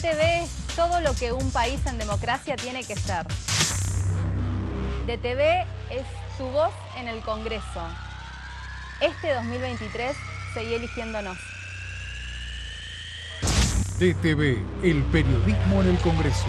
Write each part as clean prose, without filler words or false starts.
DTV es todo lo que un país en democracia tiene que ser. DTV es tu voz en el Congreso. Este 2023 seguí eligiéndonos. DTV, el periodismo en el Congreso.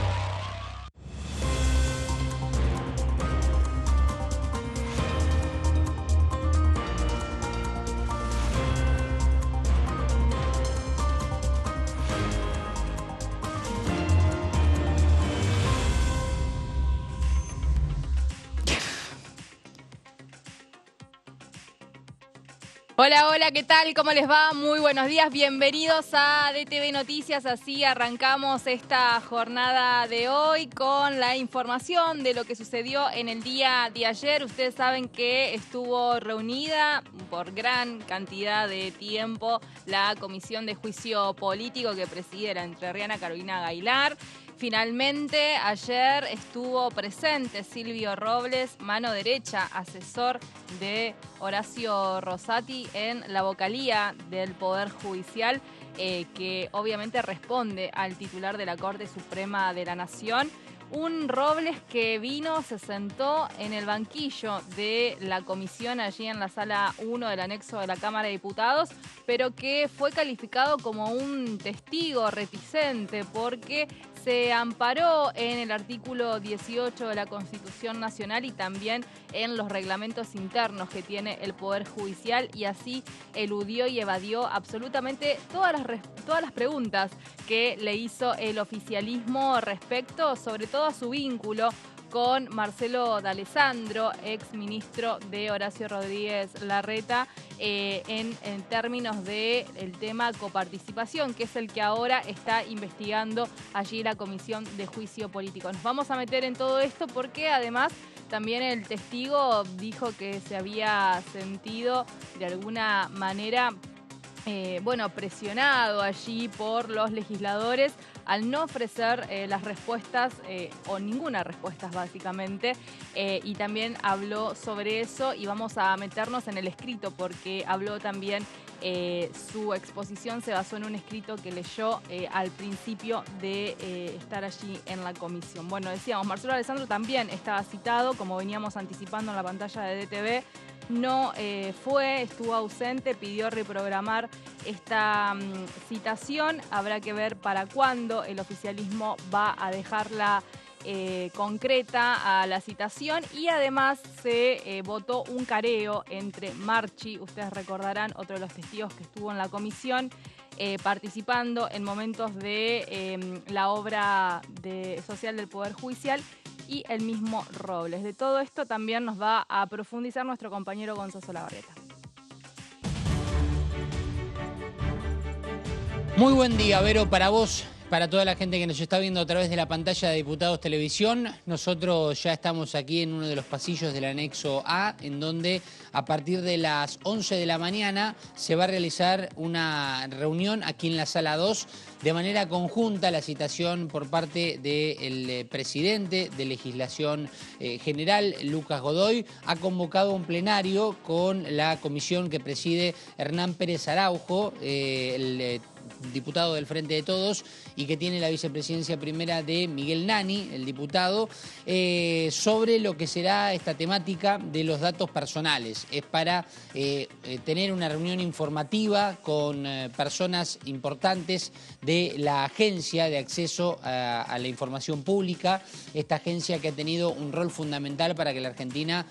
Hola, hola, ¿qué tal? ¿Cómo les va? Muy buenos días, bienvenidos a DTV Noticias. Así arrancamos esta jornada de hoy con la información de lo que sucedió en el día de ayer. Ustedes saben que estuvo reunida por gran cantidad de tiempo la Comisión de Juicio Político que preside la entrerriana Carolina Gaylar. Finalmente, ayer estuvo presente Silvio Robles, mano derecha, asesor de Horacio Rosati en la vocalía del Poder Judicial, que obviamente responde al titular de la Corte Suprema de la Nación. Un Robles que vino, se sentó en el banquillo de la comisión allí en la sala 1 del anexo de la Cámara de Diputados, pero que fue calificado como un testigo reticente porque se amparó en el artículo 18 de la Constitución Nacional y también en los reglamentos internos que tiene el Poder Judicial, y así eludió y evadió absolutamente todas las preguntas que le hizo el oficialismo respecto, sobre todo a su vínculo con Marcelo D'Alessandro, ex ministro de Horacio Rodríguez Larreta, en términos del tema coparticipación, que es el que ahora está investigando allí la Comisión de Juicio Político. Nos vamos a meter en todo esto porque además también el testigo dijo que se había sentido de alguna manera presionado allí por los legisladores al no ofrecer las respuestas o ninguna respuesta básicamente, y también habló sobre eso y vamos a meternos en el escrito porque habló también, su exposición se basó en un escrito que leyó al principio de estar allí en la comisión. Bueno, decíamos, Marcelo D'Alessandro también estaba citado, como veníamos anticipando en la pantalla de DTV. No estuvo ausente, pidió reprogramar esta citación. Habrá que ver para cuándo el oficialismo va a dejarla concreta a la citación, y además se votó un careo entre Marchi, ustedes recordarán, otro de los testigos que estuvo en la comisión, participando en momentos de la obra social del Poder Judicial, y el mismo Robles. De todo esto también nos va a profundizar nuestro compañero Gonzalo Solabarrieta. Muy buen día, Vero, para vos, para toda la gente que nos está viendo a través de la pantalla de Diputados Televisión. Nosotros ya estamos aquí en uno de los pasillos del anexo A, en donde a partir de las 11 de la mañana se va a realizar una reunión aquí en la sala 2, de manera conjunta. La citación por parte del presidente de Legislación General, Lucas Godoy, ha convocado un plenario con la comisión que preside Hernán Pérez Araujo, el diputado del Frente de Todos, y que tiene la vicepresidencia primera de Miguel Nani, el diputado, sobre lo que será esta temática de los datos personales. Es para tener una reunión informativa con personas importantes de la Agencia de Acceso a la Información Pública, esta agencia que ha tenido un rol fundamental para que la Argentina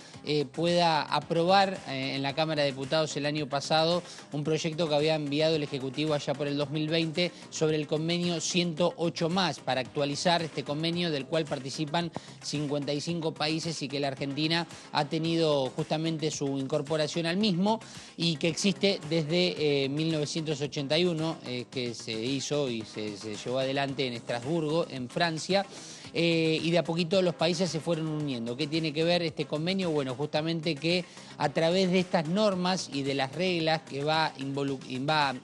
pueda aprobar en la Cámara de Diputados el año pasado un proyecto que había enviado el Ejecutivo allá por el 2020 sobre el convenio 108+, para actualizar este convenio del cual participan 55 países y que la Argentina ha tenido justamente su incorporación al mismo, y que existe desde 1981, que se hizo y se llevó adelante en Estrasburgo, en Francia. Y de a poquito los países se fueron uniendo. ¿Qué tiene que ver este convenio? Bueno, justamente que a través de estas normas y de las reglas que va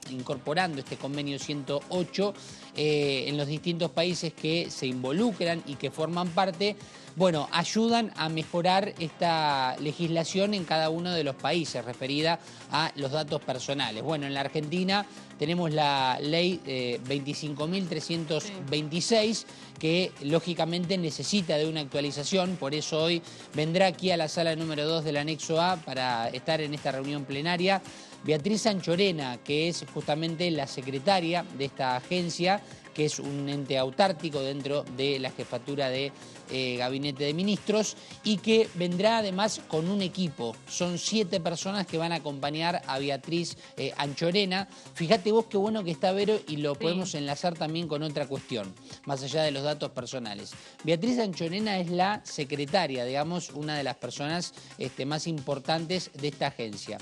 incorporando este convenio 108 en los distintos países que se involucran y que forman parte, bueno, ayudan a mejorar esta legislación en cada uno de los países referida a los datos personales. Bueno, en la Argentina tenemos la ley 25.326 que lógicamente necesita de una actualización, por eso hoy vendrá aquí a la sala número 2 del anexo A para estar en esta reunión plenaria Beatriz Anchorena, que es justamente la secretaria de esta agencia, que es un ente autárquico dentro de la jefatura de Gabinete de Ministros y que vendrá además con un equipo. Son 7 personas que van a acompañar a Beatriz Anchorena. Fíjate vos qué bueno que está Vero y lo podemos enlazar también con otra cuestión, más allá de los datos personales. Beatriz Anchorena es la secretaria, digamos, una de las personas más importantes de esta agencia.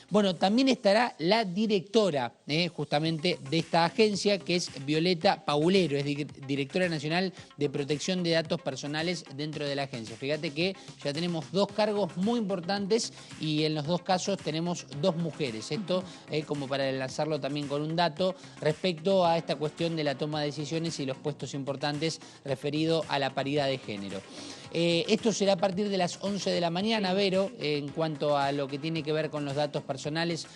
Bueno, también estará la directora justamente de esta agencia, que es Violeta Paulero, es directora nacional de protección de datos personales dentro de la agencia. Fíjate que ya tenemos 2 cargos muy importantes y en los 2 casos tenemos 2 mujeres. Esto como para enlazarlo también con un dato respecto a esta cuestión de la toma de decisiones y los puestos importantes referido a la paridad de género. Esto será a partir de las 11 de la mañana, Vero. En cuanto a lo que tiene que ver con los datos personales,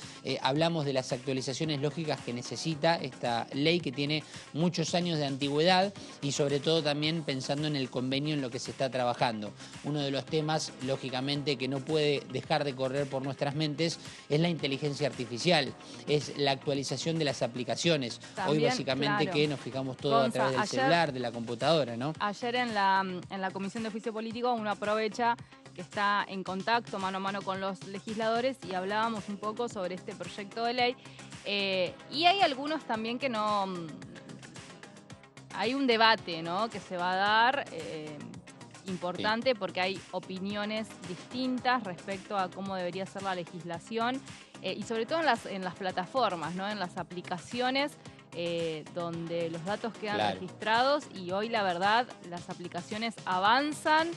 hablamos de las actualizaciones lógicas que necesita esta ley que tiene muchos años de antigüedad y sobre todo también pensando en el convenio en lo que se está trabajando. Uno de los temas, lógicamente, que no puede dejar de correr por nuestras mentes es la inteligencia artificial, es la actualización de las aplicaciones. También, hoy básicamente claro, que nos fijamos todo a través del celular, de la computadora, ¿no? Ayer en la Comisión de Juicio Político uno aprovecha que está en contacto mano a mano con los legisladores y hablábamos un poco sobre este proyecto de ley y hay algunos también que no... Hay un debate, ¿no?, que se va a dar importante porque hay opiniones distintas respecto a cómo debería ser la legislación y sobre todo en las plataformas, ¿no?, en las aplicaciones donde los datos quedan registrados y hoy la verdad las aplicaciones avanzan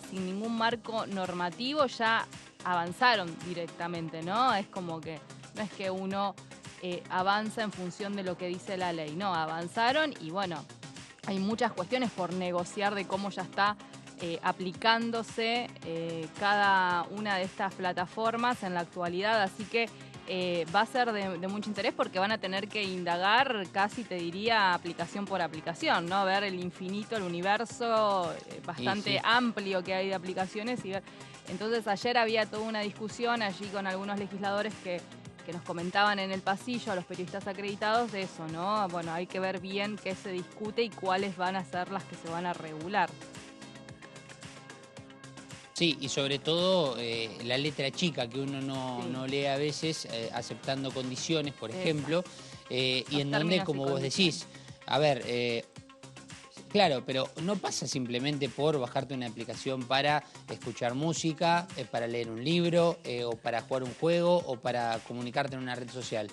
sin ningún marco normativo, ya avanzaron directamente, ¿no? Es como que no es que uno avanza en función de lo que dice la ley, no, avanzaron y bueno, hay muchas cuestiones por negociar de cómo ya está aplicándose cada una de estas plataformas en la actualidad, así que va a ser de mucho interés porque van a tener que indagar casi, te diría, aplicación por aplicación, ¿no? Ver el infinito, el universo bastante amplio que hay de aplicaciones y ver. Entonces ayer había toda una discusión allí con algunos legisladores que nos comentaban en el pasillo a los periodistas acreditados de eso, ¿no? Bueno, hay que ver bien qué se discute y cuáles van a ser las que se van a regular. Sí, y sobre todo la letra chica que uno no lee a veces, aceptando condiciones, por ejemplo, y en donde, como vos decís, a ver, claro, pero no pasa simplemente por bajarte una aplicación para escuchar música, para leer un libro, o para jugar un juego, o para comunicarte en una red social.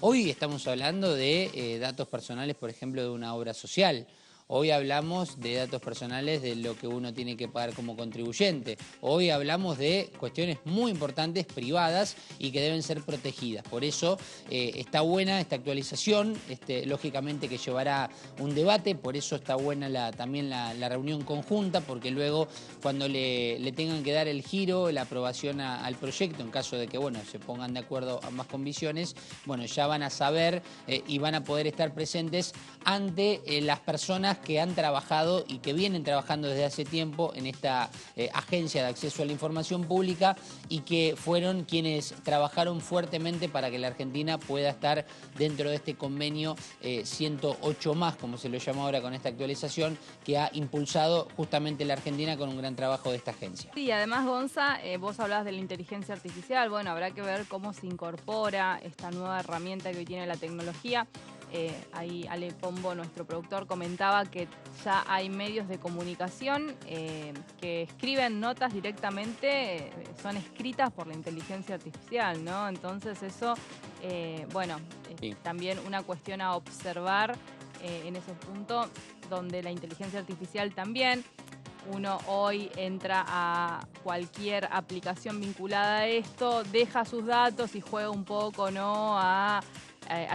Hoy estamos hablando de datos personales, por ejemplo, de una obra social. Hoy hablamos de datos personales de lo que uno tiene que pagar como contribuyente. Hoy hablamos de cuestiones muy importantes, privadas y que deben ser protegidas. Por eso está buena esta actualización, lógicamente que llevará un debate, por eso está buena también la reunión conjunta, porque luego cuando le tengan que dar el giro, la aprobación al proyecto, en caso de que bueno, se pongan de acuerdo ambas comisiones, bueno, ya van a saber y van a poder estar presentes ante las personas que han trabajado y que vienen trabajando desde hace tiempo en esta agencia de acceso a la información pública y que fueron quienes trabajaron fuertemente para que la Argentina pueda estar dentro de este convenio 108 más, como se lo llama ahora con esta actualización, que ha impulsado justamente la Argentina con un gran trabajo de esta agencia. Sí, además, Gonza, vos hablabas de la inteligencia artificial. Bueno, habrá que ver cómo se incorpora esta nueva herramienta que hoy tiene la tecnología. Ahí Ale Pombo, nuestro productor, comentaba que ya hay medios de comunicación que escriben notas directamente, son escritas por la inteligencia artificial, ¿no? Entonces eso, bueno, también una cuestión a observar en ese punto donde la inteligencia artificial también uno hoy entra a cualquier aplicación vinculada a esto, deja sus datos y juega un poco, ¿no?, a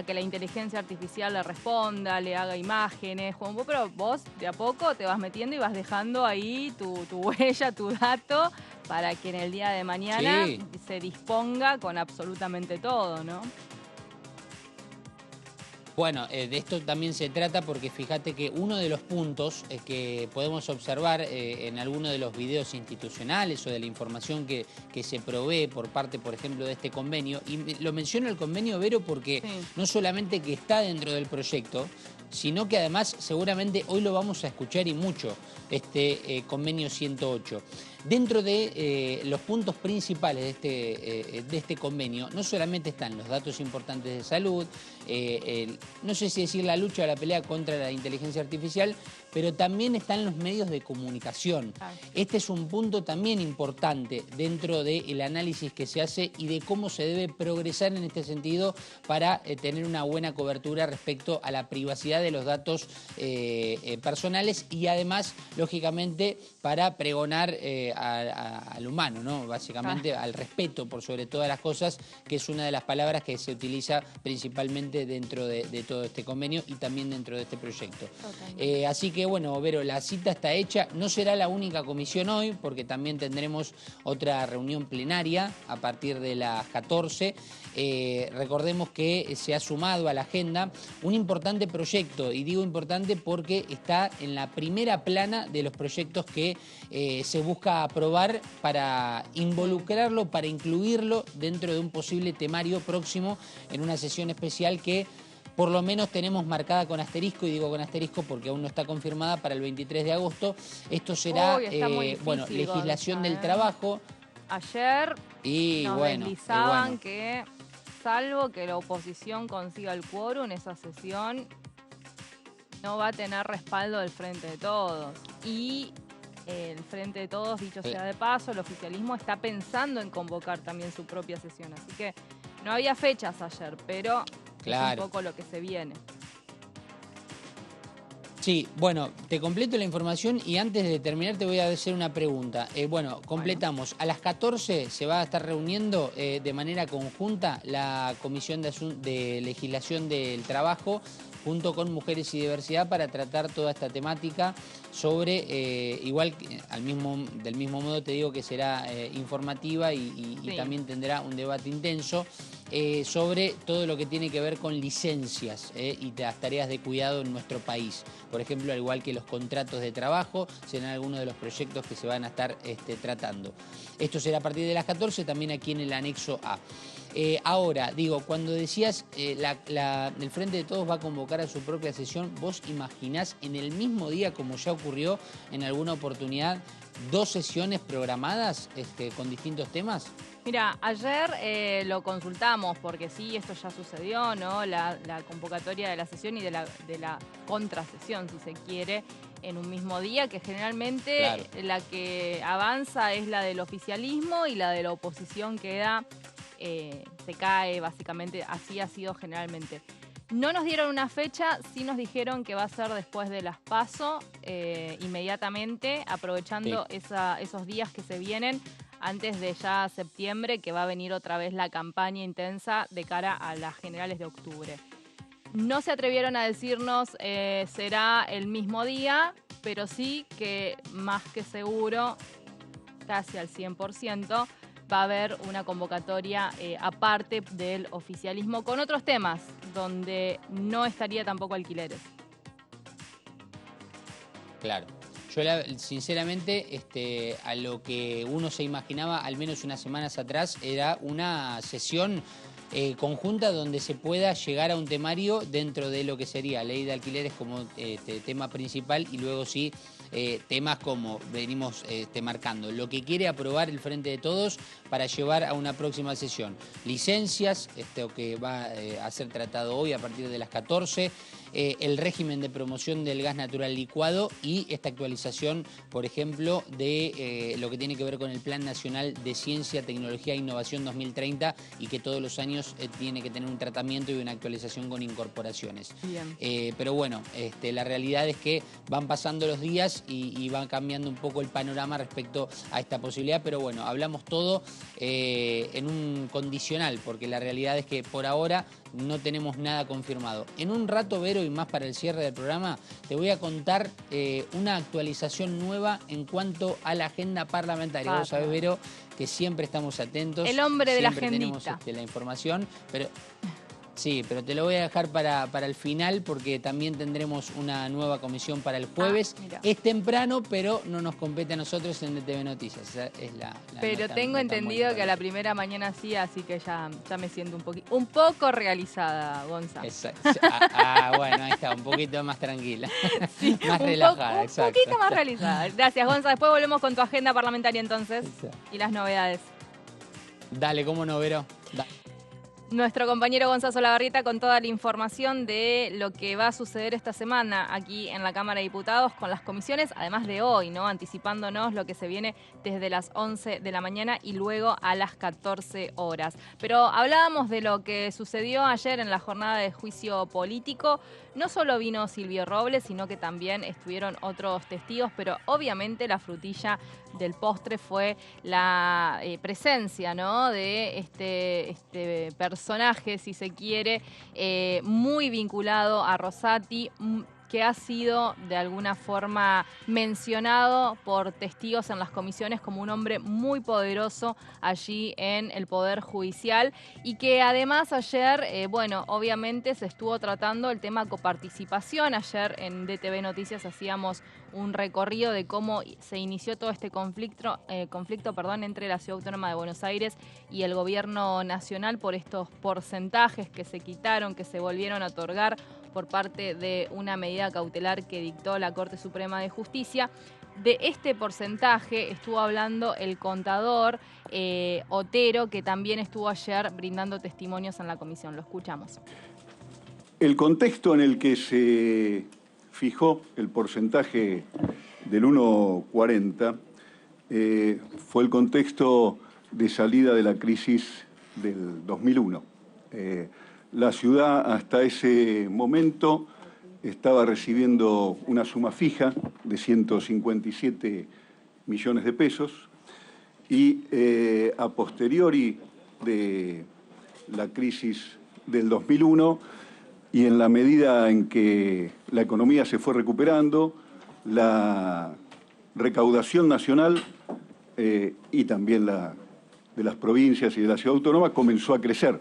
que la inteligencia artificial le responda, le haga imágenes, pero vos de a poco te vas metiendo y vas dejando ahí tu huella, tu dato, para que en el día de mañana se disponga con absolutamente todo, ¿no? Bueno, de esto también se trata porque fíjate que uno de los puntos que podemos observar en algunos de los videos institucionales o de la información que se provee por parte, por ejemplo, de este convenio, y lo menciono el convenio, Vero, porque no solamente que está dentro del proyecto, sino que además seguramente hoy lo vamos a escuchar y mucho, este convenio 108. Dentro de los puntos principales de este convenio, no solamente están los datos importantes de salud, no sé si decir la lucha o la pelea contra la inteligencia artificial, pero también están los medios de comunicación. Este es un punto también importante dentro del análisis que se hace y de cómo se debe progresar en este sentido para tener una buena cobertura respecto a la privacidad de los datos personales y además, lógicamente, para pregonar al humano, ¿no? Básicamente al respeto por sobre todas las cosas, que es una de las palabras que se utiliza principalmente dentro de todo este convenio y también dentro de este proyecto. Así que bueno, Vero, la cita está hecha. No será la única comisión hoy, porque también tendremos otra reunión plenaria a partir de las 14. Recordemos que se ha sumado a la agenda un importante proyecto, y digo importante porque está en la primera plana de los proyectos que se busca aprobar para involucrarlo, para incluirlo dentro de un posible temario próximo en una sesión especial que por lo menos tenemos marcada con asterisco, y digo con asterisco porque aún no está confirmada, para el 23 de agosto. Esto será, bueno, legislación del trabajo. Ayer nos deslizaban que, salvo que la oposición consiga el quórum, esa sesión no va a tener respaldo del Frente de Todos. Y el Frente de Todos, dicho sea de paso, el oficialismo está pensando en convocar también su propia sesión. Así que no había fechas ayer, pero es un poco lo que se viene. Sí, bueno, te completo la información y antes de terminar te voy a hacer una pregunta. Completamos. A las 14 se va a estar reuniendo de manera conjunta la Comisión de Legislación del Trabajo junto con Mujeres y Diversidad para tratar toda esta temática sobre, del mismo modo te digo que será informativa y también tendrá un debate intenso sobre todo lo que tiene que ver con licencias y las tareas de cuidado en nuestro país. Por ejemplo, al igual que los contratos de trabajo, serán algunos de los proyectos que se van a estar tratando. Esto será a partir de las 14, también aquí en el anexo A. Ahora, digo, cuando decías el Frente de Todos va a convocar a su propia sesión, ¿vos imaginás en el mismo día, como ya ocurrió en alguna oportunidad, 2 sesiones programadas con distintos temas? Mira, ayer lo consultamos porque sí, esto ya sucedió, ¿no? La convocatoria de la sesión y de la contrasesión, si se quiere, en un mismo día, que generalmente la que avanza es la del oficialismo y la de la oposición queda, se cae, básicamente, así ha sido generalmente. No nos dieron una fecha, sí nos dijeron que va a ser después de las PASO, inmediatamente, aprovechando esos días que se vienen, antes de ya septiembre, que va a venir otra vez la campaña intensa de cara a las generales de octubre. No se atrevieron a decirnos será el mismo día, pero sí que más que seguro, casi al 100%, va a haber una convocatoria aparte del oficialismo con otros temas, donde no estaría tampoco alquileres. Claro. Yo sinceramente, a lo que uno se imaginaba, al menos unas semanas atrás, era una sesión conjunta donde se pueda llegar a un temario dentro de lo que sería ley de alquileres como tema principal y luego sí temas como venimos marcando. Lo que quiere aprobar el Frente de Todos para llevar a una próxima sesión. Licencias, que va a ser tratado hoy a partir de las 14. el régimen de promoción del gas natural licuado y esta actualización, por ejemplo, de lo que tiene que ver con el Plan Nacional de Ciencia, Tecnología e Innovación 2030 y que todos los años tiene que tener un tratamiento y una actualización con incorporaciones. Pero bueno, la realidad es que van pasando los días y van cambiando un poco el panorama respecto a esta posibilidad, pero bueno, hablamos todo en un condicional, porque la realidad es que por ahora no tenemos nada confirmado. En un rato, Vero, y más para el cierre del programa, te voy a contar una actualización nueva en cuanto a la agenda parlamentaria. Vos sabés, Vero, que siempre estamos atentos. El hombre de la agendita. Tenemos la información, pero... Sí, pero te lo voy a dejar para el final porque también tendremos una nueva comisión para el jueves. Es temprano, pero no nos compete a nosotros en DTV Noticias. Esa es pero tengo entendido que a la primera mañana sí, así que ya me siento un poco realizada, Gonza. Exacto. Bueno, ahí está, un poquito más tranquila. Sí, más relajada, exacto. Un poquito más realizada. Gracias, Gonza. Después volvemos con tu agenda parlamentaria entonces y las novedades. Dale, cómo no, Vero. Dale. Nuestro compañero Gonzalo Solabarrieta con toda la información de lo que va a suceder esta semana aquí en la Cámara de Diputados con las comisiones, además de hoy, ¿no? Anticipándonos lo que se viene desde las 11 de la mañana y luego a las 14 horas. Pero hablábamos de lo que sucedió ayer en la jornada de juicio político. No solo vino Silvio Robles, sino que también estuvieron otros testigos, pero obviamente la frutilla del postre fue la presencia, ¿no?, de este personaje, si se quiere, muy vinculado a Rosati, que ha sido de alguna forma mencionado por testigos en las comisiones como un hombre muy poderoso allí en el Poder Judicial y que además ayer, obviamente se estuvo tratando el tema coparticipación. Ayer en DTV Noticias hacíamos un recorrido de cómo se inició todo este conflicto entre la Ciudad Autónoma de Buenos Aires y el Gobierno Nacional por estos porcentajes que se quitaron, que se volvieron a otorgar por parte de una medida cautelar que dictó la Corte Suprema de Justicia. De este porcentaje estuvo hablando el contador Otero, que también estuvo ayer brindando testimonios en la comisión. Lo escuchamos. El contexto en el que se fijó el porcentaje del 1,40 fue el contexto de salida de la crisis del 2001. La ciudad hasta ese momento estaba recibiendo una suma fija de 157 millones de pesos y a posteriori de la crisis del 2001 y en la medida en que la economía se fue recuperando, la recaudación nacional y también la de las provincias y de la ciudad autónoma comenzó a crecer.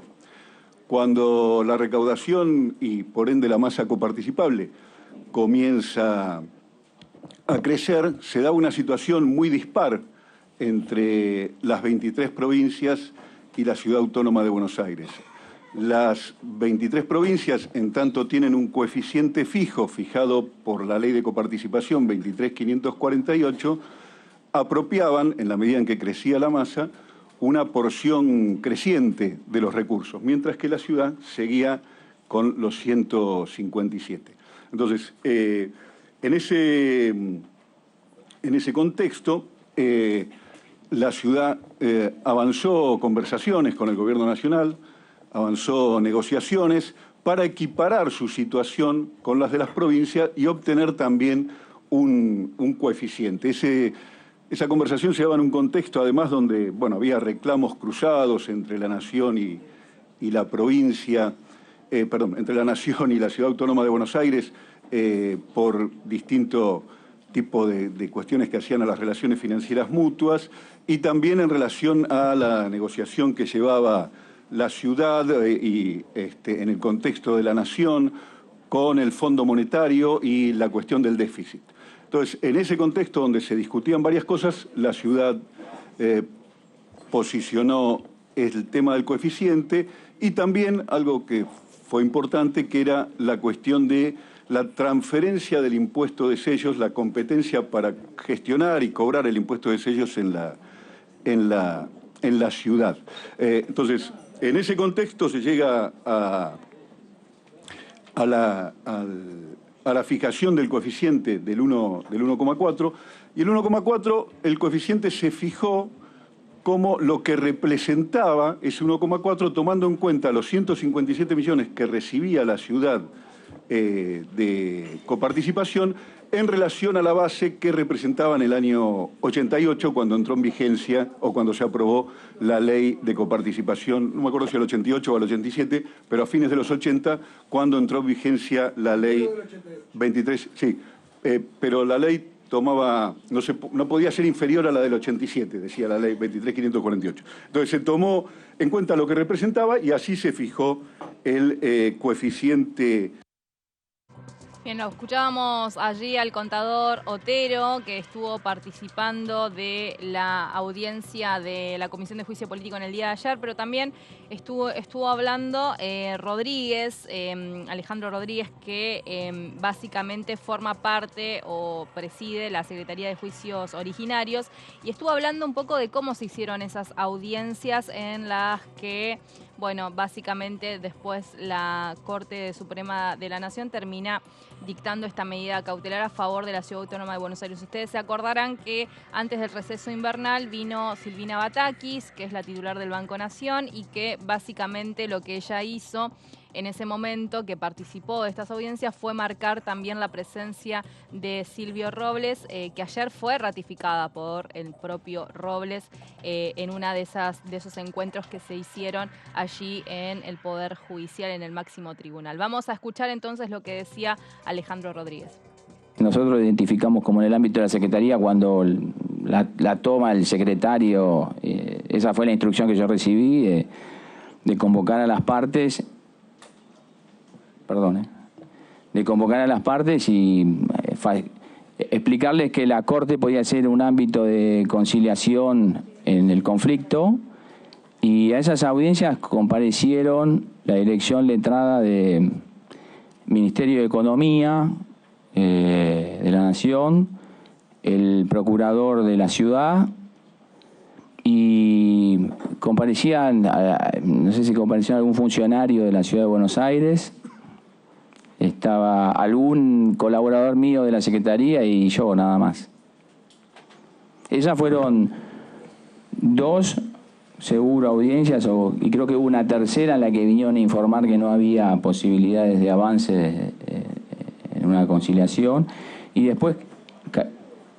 Cuando la recaudación y por ende la masa coparticipable comienza a crecer, se da una situación muy dispar entre las 23 provincias y la Ciudad Autónoma de Buenos Aires. Las 23 provincias, en tanto, tienen un coeficiente fijo, fijado por la Ley de Coparticipación 23.548, apropiaban, en la medida en que crecía la masa, una porción creciente de los recursos, mientras que la ciudad seguía con los 157. Entonces, en ese contexto, la ciudad avanzó conversaciones con el Gobierno Nacional, avanzó negociaciones para equiparar su situación con las de las provincias y obtener también un coeficiente. Esa conversación se daba en un contexto, además, donde había reclamos cruzados entre la Nación y la provincia, entre la Nación y la Ciudad Autónoma de Buenos Aires por distinto tipo de cuestiones que hacían a las relaciones financieras mutuas y también en relación a la negociación que llevaba la ciudad y en el contexto de la Nación con el Fondo Monetario y la cuestión del déficit. Entonces, en ese contexto donde se discutían varias cosas, la ciudad posicionó el tema del coeficiente y también algo que fue importante, que era la cuestión de la transferencia del impuesto de sellos, la competencia para gestionar y cobrar el impuesto de sellos en la ciudad. Entonces, en ese contexto se llega a la fijación del coeficiente del 1,4, y el 1,4, el coeficiente se fijó como lo que representaba ese 1,4, tomando en cuenta los 157 millones que recibía la ciudad de coparticipación en relación a la base que representaba en el año 88, cuando entró en vigencia o cuando se aprobó la ley de coparticipación, no me acuerdo si al 88 o al 87, pero a fines de los 80, cuando entró en vigencia la ley 23, sí, pero la ley tomaba, no podía ser inferior a la del 87, decía la ley 23.548. Entonces se tomó en cuenta lo que representaba y así se fijó el coeficiente. Bien, lo escuchábamos allí al contador Otero, que estuvo participando de la audiencia de la Comisión de Juicio Político en el día de ayer, pero también estuvo hablando Rodríguez, Alejandro Rodríguez, que básicamente forma parte o preside la Secretaría de Juicios Originarios, y estuvo hablando un poco de cómo se hicieron esas audiencias en las que, bueno, básicamente después la Corte Suprema de la Nación termina dictando esta medida cautelar a favor de la Ciudad Autónoma de Buenos Aires. Ustedes se acordarán que antes del receso invernal vino Silvina Batakis, que es la titular del Banco Nación, y que básicamente lo que ella hizo en ese momento, que participó de estas audiencias, fue marcar también la presencia de Silvio Robles, que ayer fue ratificada por el propio Robles en una de esos encuentros que se hicieron allí en el Poder Judicial, en el máximo tribunal. Vamos a escuchar entonces lo que decía Alejandro Rodríguez. Nosotros identificamos como en el ámbito de la Secretaría cuando la toma el secretario, esa fue la instrucción que yo recibí, de convocar a las partes, de convocar a las partes y explicarles que la Corte podía ser un ámbito de conciliación en el conflicto, y a esas audiencias comparecieron la dirección letrada de Ministerio de Economía de la Nación, el procurador de la ciudad, y comparecían, no sé si compareció algún funcionario de la Ciudad de Buenos Aires, estaba algún colaborador mío de la Secretaría y yo, nada más. Esas fueron 2, seguro, audiencias, y creo que hubo una tercera en la que vinieron a informar que no había posibilidades de avance en una conciliación. Y después,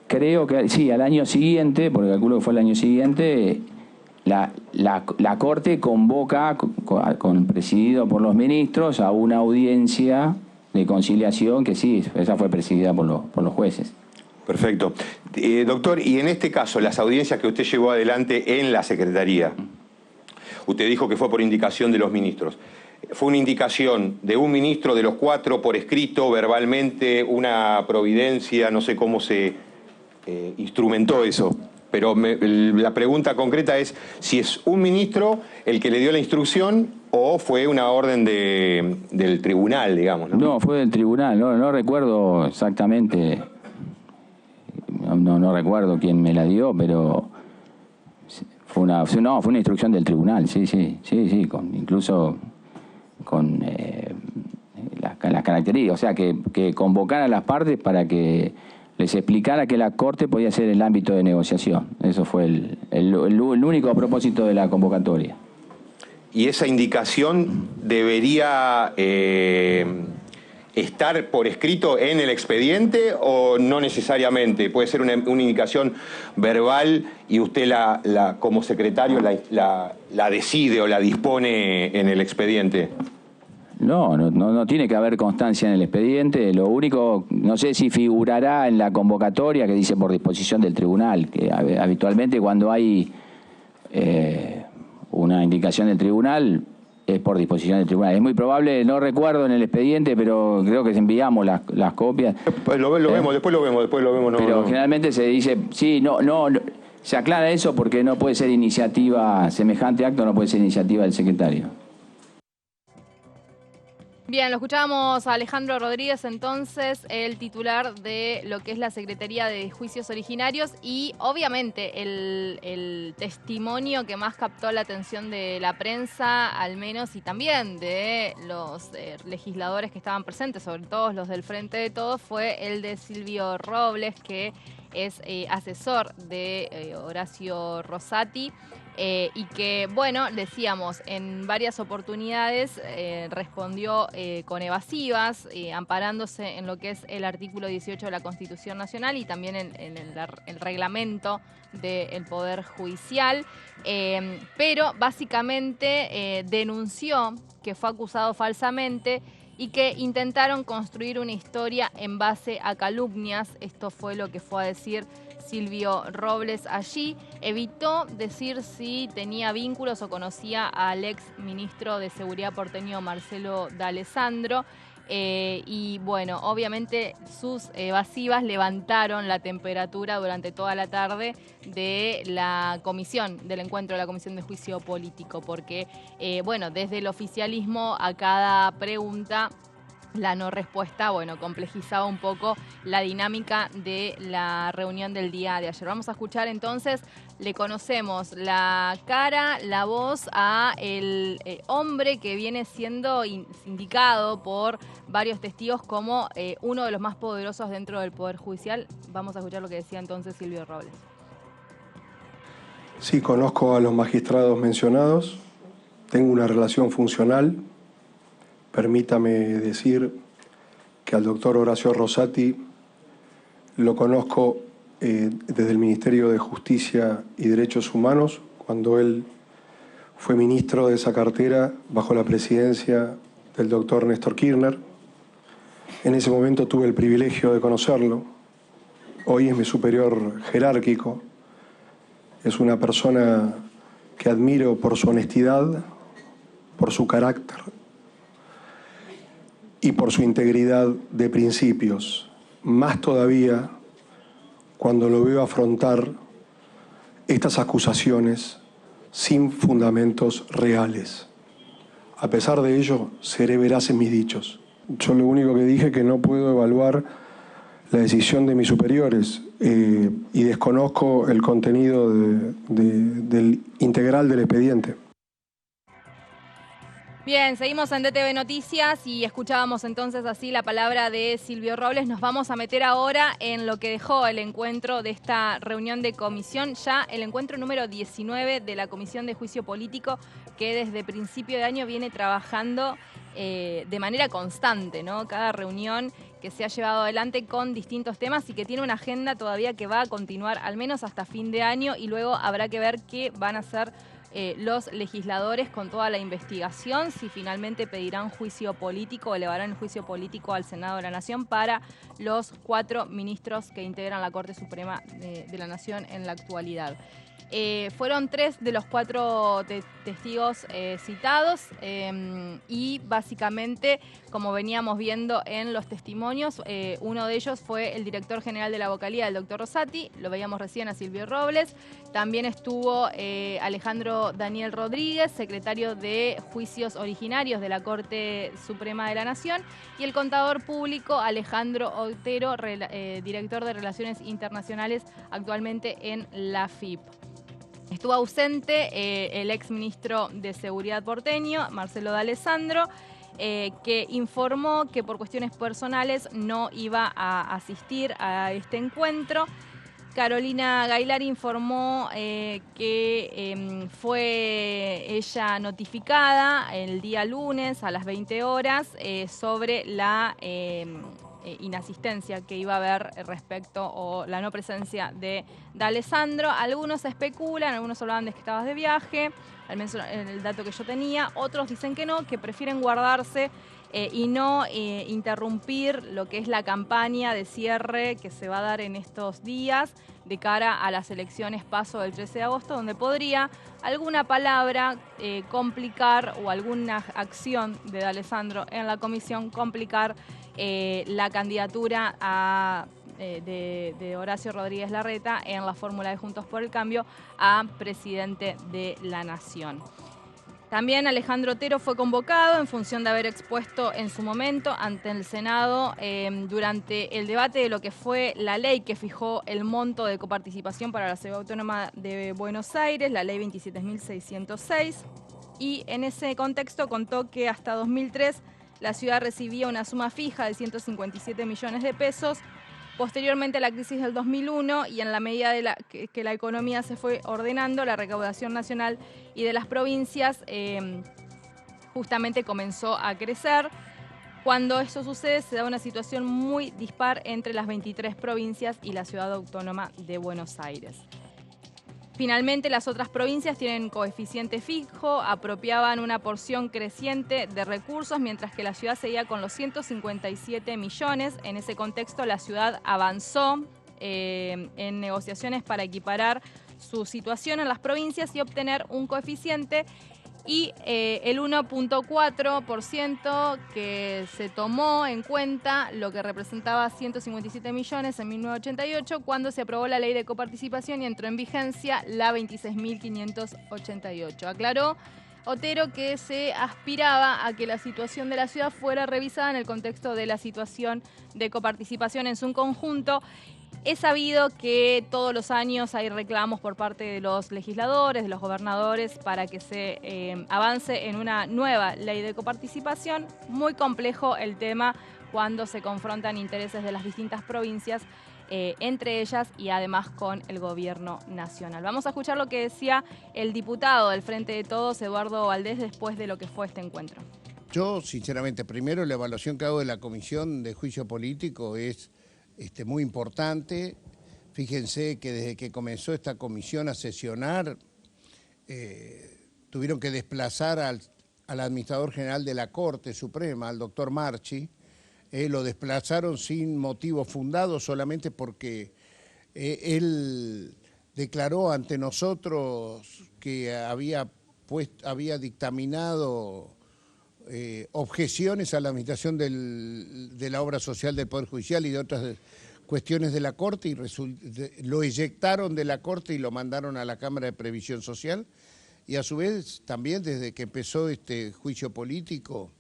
creo que sí, al año siguiente, porque calculo que fue el año siguiente, la Corte convoca, presidido por los ministros, a una audiencia de conciliación que sí, esa fue presidida por los jueces. Perfecto. Doctor, y en este caso, las audiencias que usted llevó adelante en la Secretaría, usted dijo que fue por indicación de los ministros. ¿Fue una indicación de un ministro, de los 4, por escrito, verbalmente, una providencia? No sé cómo se instrumentó eso. Pero la pregunta concreta es si es un ministro el que le dio la instrucción o fue una orden del tribunal, digamos, ¿no? No, fue del tribunal, no recuerdo exactamente, no recuerdo quién me la dio, pero fue una instrucción del tribunal, sí, incluso con las características, o sea, que convocara a las partes para que les explicara que la Corte podía ser el ámbito de negociación. Eso fue el único propósito de la convocatoria. ¿Y esa indicación debería estar por escrito en el expediente o no necesariamente? ¿Puede ser una indicación verbal y usted como secretario la decide o la dispone en el expediente? No tiene que haber constancia en el expediente. Lo único, no sé si figurará en la convocatoria que dice por disposición del tribunal, que habitualmente cuando hay una indicación del tribunal es por disposición del tribunal. Es muy probable, no recuerdo en el expediente, pero creo que enviamos las copias. Después lo vemos. Pero generalmente se dice, sí, no, se aclara eso porque no puede ser iniciativa, semejante acto no puede ser iniciativa del secretario. Bien, lo escuchábamos a Alejandro Rodríguez, entonces, el titular de lo que es la Secretaría de Juicios Originarios y, obviamente, el testimonio que más captó la atención de la prensa, al menos, y también de los legisladores que estaban presentes, sobre todo los del Frente de Todos, fue el de Silvio Robles, que es asesor de Horacio Rosati. Y que, bueno, decíamos, en varias oportunidades respondió con evasivas, amparándose en lo que es el artículo 18 de la Constitución Nacional y también en el reglamento del Poder Judicial, pero básicamente denunció que fue acusado falsamente y que intentaron construir una historia en base a calumnias. Esto fue lo que fue a decir Silvio Robles allí. Evitó decir si tenía vínculos o conocía al ex ministro de Seguridad porteño Marcelo D'Alessandro. Y bueno, obviamente sus evasivas levantaron la temperatura durante toda la tarde de la comisión, del encuentro de la Comisión de Juicio Político, porque, bueno, desde el oficialismo a cada pregunta, la no respuesta, bueno, complejizaba un poco la dinámica de la reunión del día de ayer. Vamos a escuchar entonces, le conocemos la cara, la voz a el hombre que viene siendo indicado por varios testigos como uno de los más poderosos dentro del Poder Judicial. Vamos a escuchar lo que decía entonces Silvio Robles. Sí, conozco a los magistrados mencionados, tengo una relación funcional. Permítame decir que al doctor Horacio Rosati lo conozco desde el Ministerio de Justicia y Derechos Humanos, cuando él fue ministro de esa cartera bajo la presidencia del doctor Néstor Kirchner. En ese momento tuve el privilegio de conocerlo. Hoy es mi superior jerárquico. Es una persona que admiro por su honestidad, por su carácter y por su integridad de principios, más todavía cuando lo veo afrontar estas acusaciones sin fundamentos reales. A pesar de ello, seré veraz en mis dichos. Yo lo único que dije es que no puedo evaluar la decisión de mis superiores y desconozco el contenido del integral del expediente. Bien, seguimos en DTV Noticias y escuchábamos entonces así la palabra de Silvio Robles. Nos vamos a meter ahora en lo que dejó el encuentro de esta reunión de comisión, ya el encuentro número 19 de la Comisión de Juicio Político, que desde principio de año viene trabajando de manera constante, ¿no? Cada reunión que se ha llevado adelante con distintos temas y que tiene una agenda todavía que va a continuar al menos hasta fin de año, y luego habrá que ver qué van a hacer los legisladores con toda la investigación, si finalmente pedirán juicio político o elevarán el juicio político al Senado de la Nación para los 4 ministros que integran la Corte Suprema de la Nación en la actualidad. Fueron 3 de los 4 testigos citados y básicamente, como veníamos viendo en los testimonios, uno de ellos fue el director general de la vocalía, el doctor Rosati, lo veíamos recién a Silvio Robles. También estuvo Alejandro Daniel Rodríguez, secretario de Juicios Originarios de la Corte Suprema de la Nación, y el contador público Alejandro Otero, director de Relaciones Internacionales actualmente en la FIP. Estuvo ausente el exministro de Seguridad porteño, Marcelo D'Alessandro, que informó que por cuestiones personales no iba a asistir a este encuentro. Carolina Gailar informó que fue ella notificada el día lunes a las 20 horas sobre la inasistencia que iba a haber respecto o la no presencia de D'Alessandro. Algunos especulan, algunos hablaban de que estabas de viaje, al menos el dato que yo tenía, otros dicen que no, que prefieren guardarse y no interrumpir lo que es la campaña de cierre que se va a dar en estos días de cara a las elecciones PASO del 13 de agosto, donde podría alguna palabra complicar o alguna acción de D'Alessandro en la comisión complicar la candidatura de Horacio Rodríguez Larreta en la fórmula de Juntos por el Cambio a presidente de la Nación. También Alejandro Otero fue convocado en función de haber expuesto en su momento ante el Senado durante el debate de lo que fue la ley que fijó el monto de coparticipación para la Ciudad Autónoma de Buenos Aires, la ley 27.606, y en ese contexto contó que hasta 2003 la ciudad recibía una suma fija de 157 millones de pesos. Posteriormente a la crisis del 2001 y en la medida de que la economía se fue ordenando, la recaudación nacional y de las provincias justamente comenzó a crecer. Cuando eso sucede se da una situación muy dispar entre las 23 provincias y la Ciudad Autónoma de Buenos Aires. Finalmente, las otras provincias tienen coeficiente fijo, apropiaban una porción creciente de recursos, mientras que la ciudad seguía con los 157 millones. En ese contexto, la ciudad avanzó en negociaciones para equiparar su situación en las provincias y obtener un coeficiente. Y el 1.4% que se tomó en cuenta, lo que representaba 157 millones en 1988, cuando se aprobó la ley de coparticipación y entró en vigencia la 26.588. Aclaró Otero que se aspiraba a que la situación de la ciudad fuera revisada en el contexto de la situación de coparticipación en su conjunto. Es sabido que todos los años hay reclamos por parte de los legisladores, de los gobernadores, para que se avance en una nueva ley de coparticipación. Muy complejo el tema cuando se confrontan intereses de las distintas provincias, entre ellas y además con el gobierno nacional. Vamos a escuchar lo que decía el diputado del Frente de Todos, Eduardo Valdés, después de lo que fue este encuentro. Yo, sinceramente, primero la evaluación que hago de la Comisión de Juicio Político es muy importante. Fíjense que desde que comenzó esta comisión a sesionar, tuvieron que desplazar al administrador general de la Corte Suprema, al doctor Marchi. Lo desplazaron sin motivo fundado, solamente porque él declaró ante nosotros que había dictaminado objeciones a la administración de la obra social del Poder Judicial y de otras cuestiones de la Corte, y lo eyectaron de la Corte y lo mandaron a la Cámara de Previsión Social. Y a su vez, también desde que empezó este juicio político,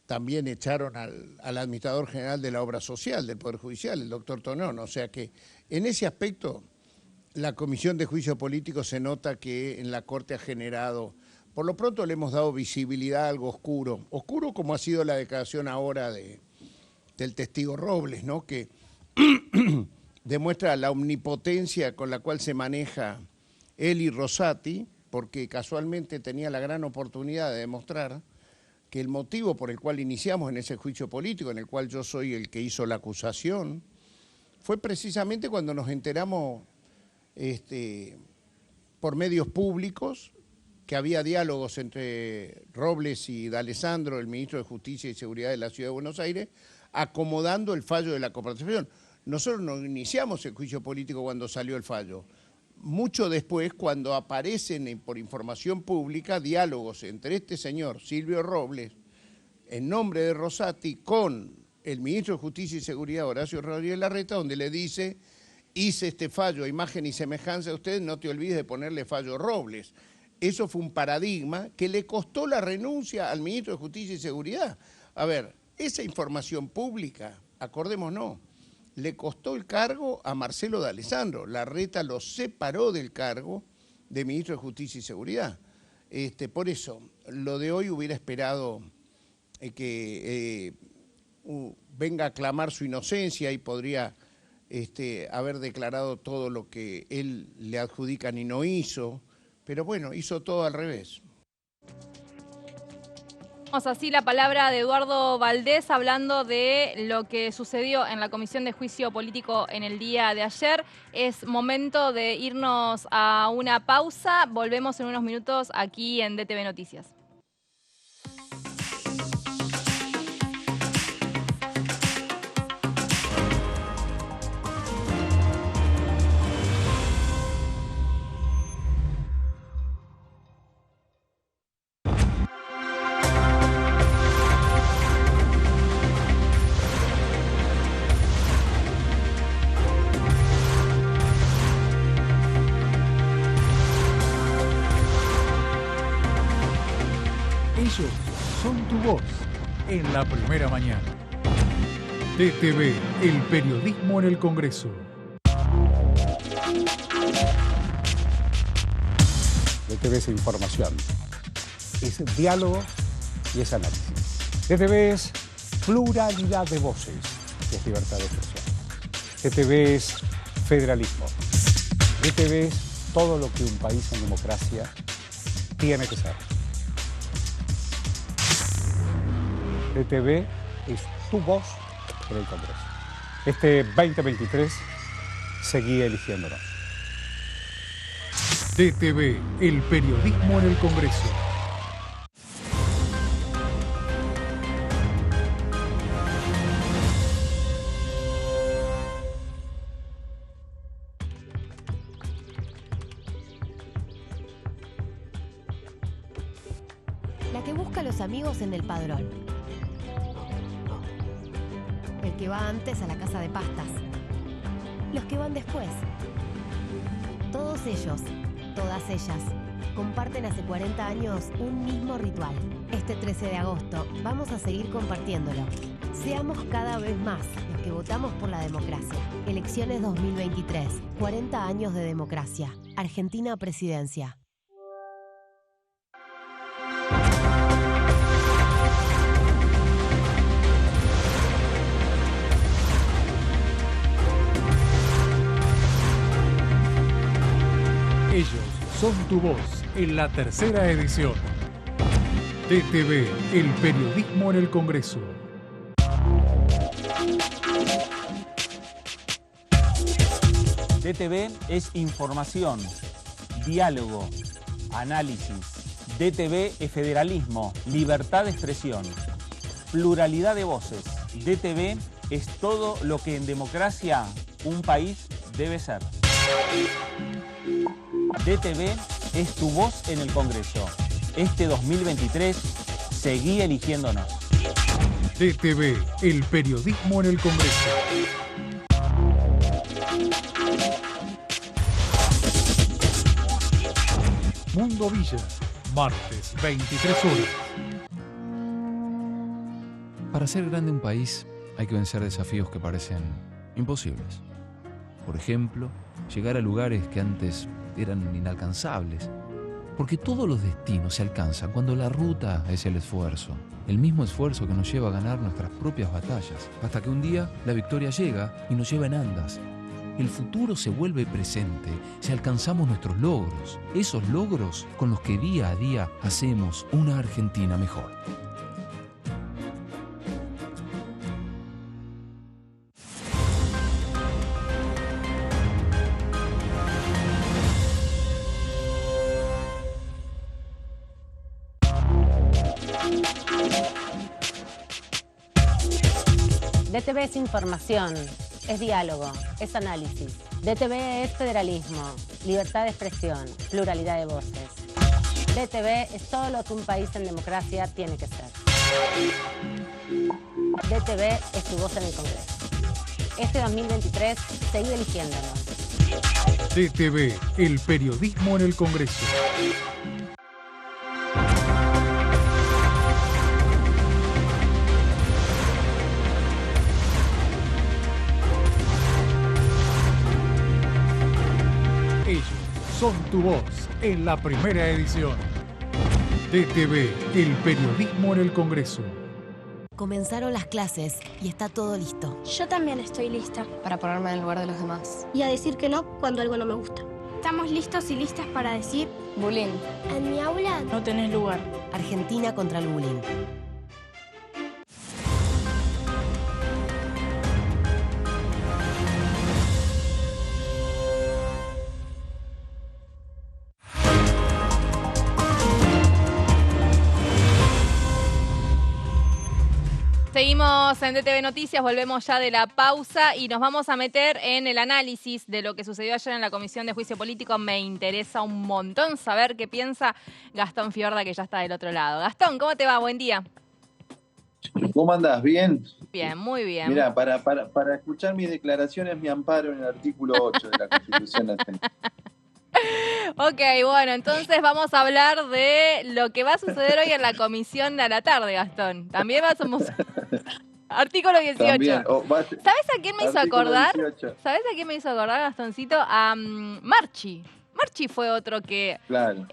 también echaron al administrador general de la obra social del Poder Judicial, el doctor Tonón. O sea que en ese aspecto la Comisión de Juicio Político se nota que en la Corte ha generado... Por lo pronto le hemos dado visibilidad a algo oscuro, oscuro como ha sido la declaración ahora del testigo Robles, ¿no? Que demuestra la omnipotencia con la cual se maneja él y Rosati, porque casualmente tenía la gran oportunidad de demostrar que el motivo por el cual iniciamos en ese juicio político, en el cual yo soy el que hizo la acusación, fue precisamente cuando nos enteramos por medios públicos que había diálogos entre Robles y D'Alessandro, el ministro de Justicia y Seguridad de la Ciudad de Buenos Aires, acomodando el fallo de la coparticipación. Nosotros no iniciamos el juicio político cuando salió el fallo. Mucho después, cuando aparecen por información pública diálogos entre este señor, Silvio Robles, en nombre de Rosati, con el ministro de Justicia y Seguridad, Horacio Rodríguez Larreta, donde le dice, hice este fallo a imagen y semejanza de usted, no te olvides de ponerle fallo Robles. Eso fue un paradigma que le costó la renuncia al ministro de Justicia y Seguridad. A ver, esa información pública, acordémonos, le costó el cargo a Marcelo D'Alessandro. Larreta lo separó del cargo de ministro de Justicia y Seguridad. Por eso, lo de hoy hubiera esperado que venga a aclamar su inocencia y podría haber declarado todo lo que él le adjudican y no hizo. Pero bueno, hizo todo al revés. Así la palabra de Eduardo Valdés hablando de lo que sucedió en la Comisión de Juicio Político en el día de ayer. Es momento de irnos a una pausa. Volvemos en unos minutos aquí en DTV Noticias. son tu voz en la primera mañana. DTV, el periodismo en el Congreso. DTV es información, es diálogo y es análisis. DTV es pluralidad de voces y es libertad de expresión. DTV es federalismo. DTV es todo lo que un país en democracia tiene que ser. DTV es tu voz en el Congreso. Este 2023 seguí eligiéndonos. DTV, el periodismo en el Congreso. La que busca a los amigos en el padrón. El que va antes a la casa de pastas. Los que van después. Todos ellos, todas ellas, comparten hace 40 años un mismo ritual. Este 13 de agosto vamos a seguir compartiéndolo. Seamos cada vez más los que votamos por la democracia. Elecciones 2023, 40 años de democracia. Argentina Presidencia. Ellos son tu voz en la tercera edición. DTV, el periodismo en el Congreso. DTV es información, diálogo, análisis. DTV es federalismo, libertad de expresión, pluralidad de voces. DTV es todo lo que en democracia un país debe ser. DTV es tu voz en el Congreso. Este 2023, seguí eligiéndonos. DTV, el periodismo en el Congreso. Mundo Villa, martes, 23 horas. Para ser grande un país hay que vencer desafíos que parecen imposibles. Por ejemplo, llegar a lugares que antes eran inalcanzables. Porque todos los destinos se alcanzan cuando la ruta es el esfuerzo. El mismo esfuerzo que nos lleva a ganar nuestras propias batallas. Hasta que un día la victoria llega y nos lleva en andas. El futuro se vuelve presente si alcanzamos nuestros logros. Esos logros con los que día a día hacemos una Argentina mejor. DTV es información, es diálogo, es análisis. DTV es federalismo, libertad de expresión, pluralidad de voces. DTV es todo lo que un país en democracia tiene que ser. DTV es tu voz en el Congreso. Este 2023, seguí eligiéndonos. DTV, el periodismo en el Congreso. Ellos son tu voz en la primera edición. DTV, el periodismo en el Congreso. Comenzaron las clases y está todo listo. Yo también estoy lista. Para ponerme en el lugar de los demás. Y a decir que no cuando algo no me gusta. Estamos listos y listas para decir... Bullying. En mi aula no tenés lugar. Argentina contra el bullying. Seguimos en DTV Noticias, volvemos ya de la pausa y nos vamos a meter en el análisis de lo que sucedió ayer en la Comisión de Juicio Político. Me interesa un montón saber qué piensa Gastón Fiorda, que ya está del otro lado. Gastón, ¿cómo te va? Buen día. ¿Cómo andás? ¿Bien? Bien, muy bien. Mira, para escuchar mis declaraciones me amparo en el artículo 8 de la Constitución Argentina. Ok, bueno, entonces vamos a hablar de lo que va a suceder hoy en la comisión a la tarde, Gastón. También vamos... Artículo 18. También, ¿Sabes a quién me hizo artículo acordar? 18. ¿Sabes a quién me hizo acordar, Gastoncito? A Marchi. Marchi fue otro que Claro.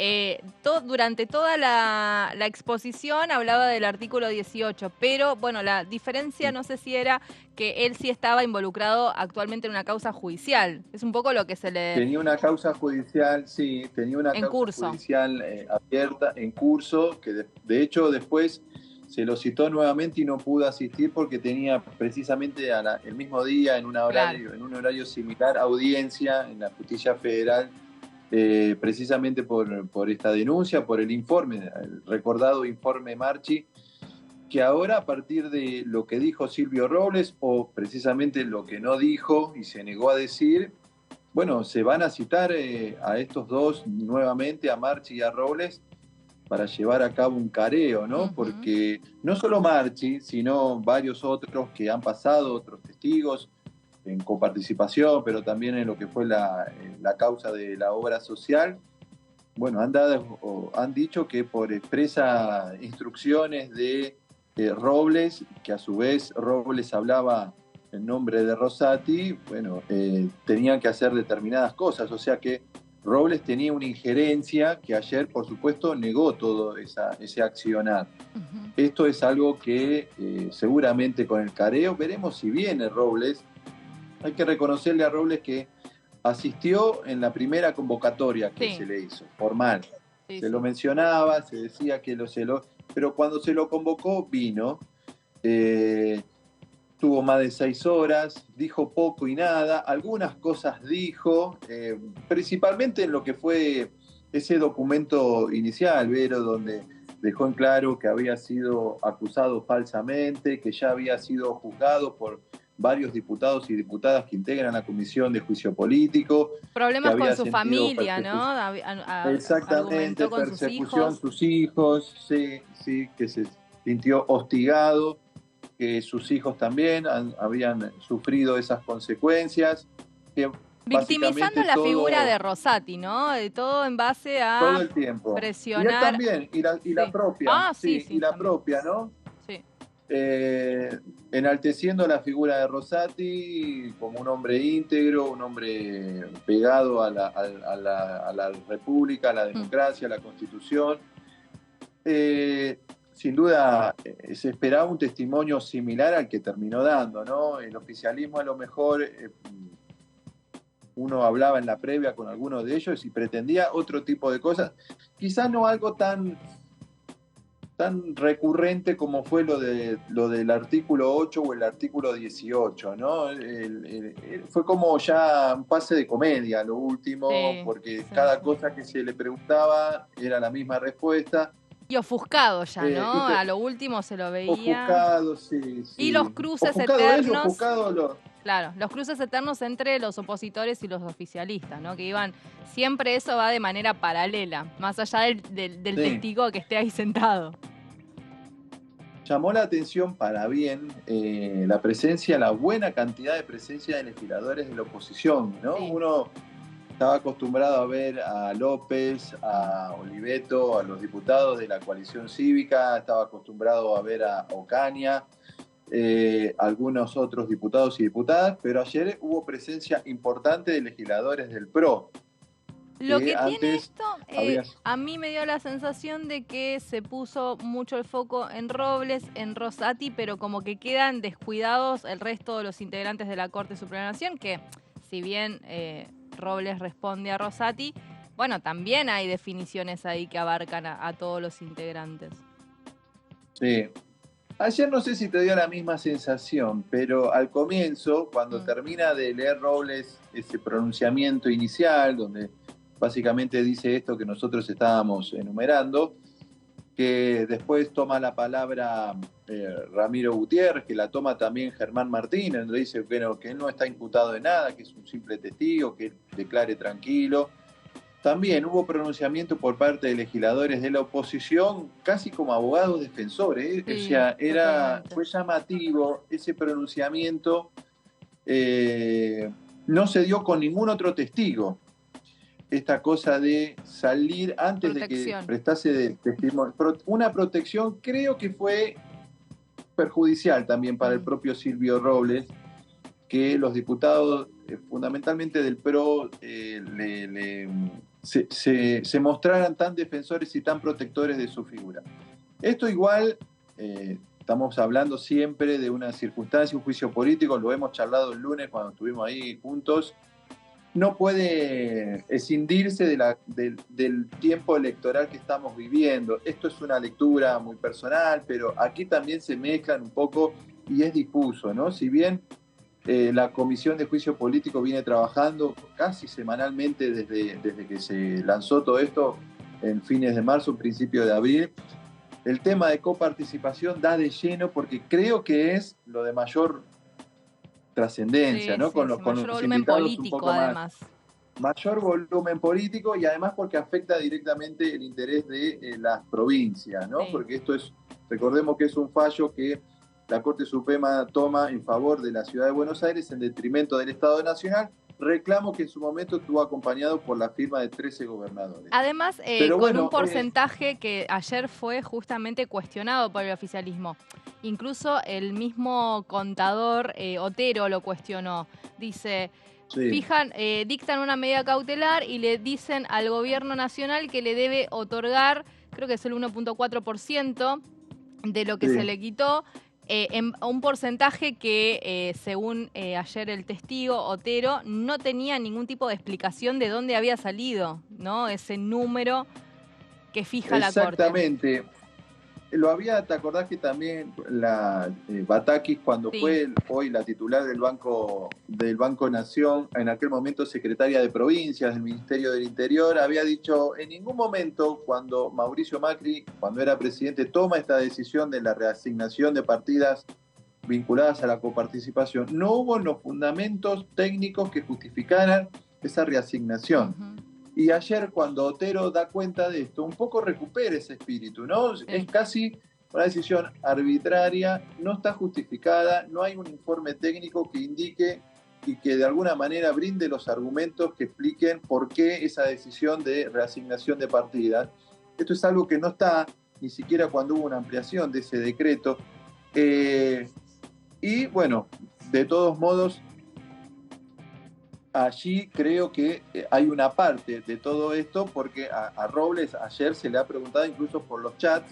durante toda la exposición hablaba del artículo 18, pero bueno, la diferencia no sé si era que él sí estaba involucrado actualmente en una causa judicial. Es un poco lo que se le... Tenía una causa judicial, sí, tenía una En causa curso. judicial abierta, en curso, que de hecho después se lo citó nuevamente y no pudo asistir porque tenía precisamente el mismo día, en un horario similar, audiencia en la Justicia Federal, precisamente por esta denuncia, por el informe, el recordado informe Marchi, que ahora a partir de lo que dijo Silvio Robles, o precisamente lo que no dijo y se negó a decir, bueno, se van a citar a estos dos nuevamente, a Marchi y a Robles, para llevar a cabo un careo, ¿no? Porque no solo Marchi, sino varios otros que han pasado, otros testigos, en coparticipación, pero también en lo que fue la causa de la obra social, bueno, han dicho que por expresa instrucciones de Robles, que a su vez Robles hablaba en nombre de Rosati, bueno, tenían que hacer determinadas cosas, o sea que Robles tenía una injerencia que ayer, por supuesto, negó todo ese accionar. Esto es algo que seguramente con el careo veremos si viene Robles. Hay que reconocerle a Robles que asistió en la primera convocatoria que se le hizo, formal. Se lo mencionaba, se decía que pero cuando se lo convocó, vino. Tuvo más de 6 horas, dijo poco y nada, algunas cosas dijo, principalmente en lo que fue ese documento inicial, Vero, donde dejó en claro que había sido acusado falsamente, que ya había sido juzgado por varios diputados y diputadas que integran la Comisión de Juicio Político. Problemas con su familia, ¿no? Exactamente, persecución, sus hijos, sí, que se sintió hostigado, que sus hijos también habían sufrido esas consecuencias. Que victimizando la figura de Rosati, ¿no? De todo en base a todo el tiempo. Presionar. Y él también, y la propia. Y la propia, ¿no? Sí. Enalteciendo la figura de Rosati como un hombre íntegro, un hombre pegado a la República, a la democracia, a la Constitución. Sin duda se esperaba un testimonio similar al que terminó dando, ¿no? El oficialismo a lo mejor, uno hablaba en la previa con algunos de ellos y pretendía otro tipo de cosas, quizás no algo tan recurrente como fue lo del artículo 8 o el artículo 18, ¿no? Fue como ya un pase de comedia lo último, porque cada cosa que se le preguntaba era la misma respuesta. Y ofuscado ya, ¿no? A lo último se lo veía. Ofuscado, sí. Y los cruces eternos. Claro, los cruces eternos entre los opositores y los oficialistas, ¿no? Que iban, siempre eso va de manera paralela, más allá del testigo que esté ahí sentado. Llamó la atención para bien la buena cantidad de presencia de legisladores de la oposición, ¿no? Sí. Uno estaba acostumbrado a ver a López, a Oliveto, a los diputados de la coalición cívica, estaba acostumbrado a ver a Ocaña, algunos otros diputados y diputadas, pero ayer hubo presencia importante de legisladores del PRO. Lo que tiene esto, a mí me dio la sensación de que se puso mucho el foco en Robles, en Rosati, pero como que quedan descuidados el resto de los integrantes de la Corte Suprema de la Nación, que si bien Robles responde a Rosati, bueno, también hay definiciones ahí que abarcan a todos los integrantes. Sí. Ayer no sé si te dio la misma sensación, pero al comienzo, cuando termina de leer Robles ese pronunciamiento inicial, donde básicamente dice esto que nosotros estábamos enumerando, que después toma la palabra Ramiro Gutiérrez, que la toma también Germán Martínez, donde dice que él no está imputado de nada, que es un simple testigo, que él declare tranquilo. También hubo pronunciamiento por parte de legisladores de la oposición, casi como abogados defensores. Sí, o sea, fue llamativo ese pronunciamiento. No se dio con ningún otro testigo. esta cosa de salir antes de que prestase testimonio. Una protección creo que fue perjudicial también para el propio Silvio Robles, que los diputados, fundamentalmente del PRO, se mostraran tan defensores y tan protectores de su figura. Esto igual, estamos hablando siempre de una circunstancia, un juicio político, lo hemos charlado el lunes cuando estuvimos ahí juntos, no puede escindirse del tiempo electoral que estamos viviendo. Esto es una lectura muy personal, pero aquí también se mezclan un poco y es difuso, ¿no? Si bien la Comisión de Juicio Político viene trabajando casi semanalmente desde que se lanzó todo esto en fines de marzo, principio de abril, el tema de coparticipación da de lleno porque creo que es lo de mayor trascendencia, ¿no? Con los volumen político, además. Mayor volumen político y además porque afecta directamente el interés de las provincias, ¿no? Sí. Porque esto es, recordemos que es un fallo que la Corte Suprema toma en favor de la Ciudad de Buenos Aires en detrimento del Estado Nacional, reclamo que en su momento estuvo acompañado por la firma de 13 gobernadores. Además, con un porcentaje que ayer fue justamente cuestionado por el oficialismo. Incluso el mismo contador Otero lo cuestionó. Dice, dictan una medida cautelar y le dicen al gobierno nacional que le debe otorgar, creo que es el 1.4% de lo que se le quitó, un porcentaje que, según ayer el testigo Otero, no tenía ningún tipo de explicación de dónde había salido, ¿no? Ese número que fija la Corte. Exactamente. Lo había, ¿te acordás que también la Batakis, cuando fue hoy la titular del Banco Nación, en aquel momento secretaria de Provincias del Ministerio del Interior, había dicho, en ningún momento cuando Mauricio Macri, cuando era presidente, toma esta decisión de la reasignación de partidas vinculadas a la coparticipación, no hubo los fundamentos técnicos que justificaran esa reasignación. Y ayer, cuando Otero da cuenta de esto, un poco recupera ese espíritu, ¿no? Es casi una decisión arbitraria, no está justificada, no hay un informe técnico que indique y que de alguna manera brinde los argumentos que expliquen por qué esa decisión de reasignación de partidas. Esto es algo que no está ni siquiera cuando hubo una ampliación de ese decreto. Y bueno, de todos modos, allí creo que hay una parte de todo esto, porque a Robles ayer se le ha preguntado incluso por los chats,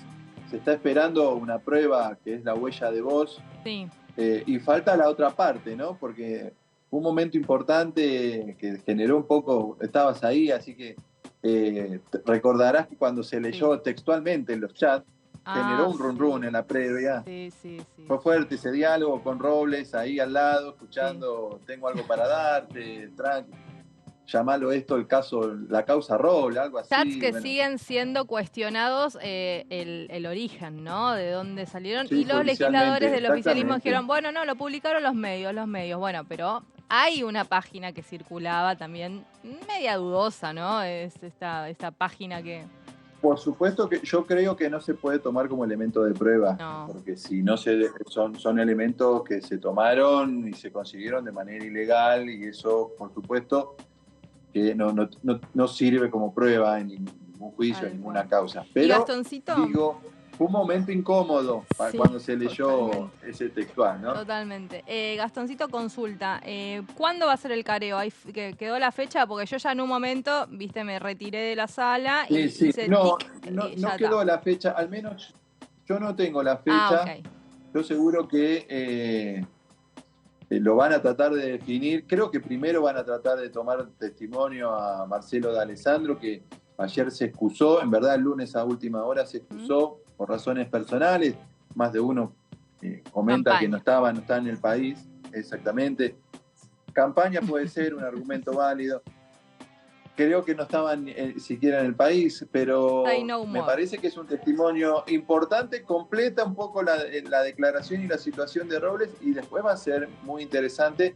se está esperando una prueba que es la huella de voz, y falta la otra parte, ¿no? Porque un momento importante que generó un poco, estabas ahí, así que recordarás que cuando se leyó textualmente en los chats, generó un run en la previa. Fue fuerte ese diálogo con Robles ahí al lado, escuchando, tengo algo para darte, llamalo esto el caso, la causa Robles, algo así. Chats que siguen siendo cuestionados el origen, ¿no? De dónde salieron. Y los legisladores del oficialismo dijeron, bueno, no, lo publicaron los medios. Bueno, pero hay una página que circulaba también media dudosa, ¿no? Es esta página que... Por supuesto que yo creo que no se puede tomar como elemento de prueba, porque si no son elementos que se tomaron y se consiguieron de manera ilegal, y eso, por supuesto, que no sirve como prueba en ningún juicio, en ninguna causa. Pero, digo, fue un momento incómodo cuando se leyó ese textual, ¿no? Totalmente. Gastoncito, consulta. ¿Cuándo va a ser el careo? ¿Quedó la fecha? Porque yo ya en un momento, viste, me retiré de la sala y hice no quedó la fecha. Al menos yo no tengo la fecha. Yo seguro que lo van a tratar de definir. Creo que primero van a tratar de tomar testimonio a Marcelo D'Alessandro, que ayer se excusó. En verdad, el lunes a última hora se excusó por razones personales. Más de uno comenta que no está en el país. Exactamente. Campaña puede ser un argumento válido. Creo que no estaban siquiera en el país, pero me parece que es un testimonio importante, completa un poco la declaración y la situación de Robles, y después va a ser muy interesante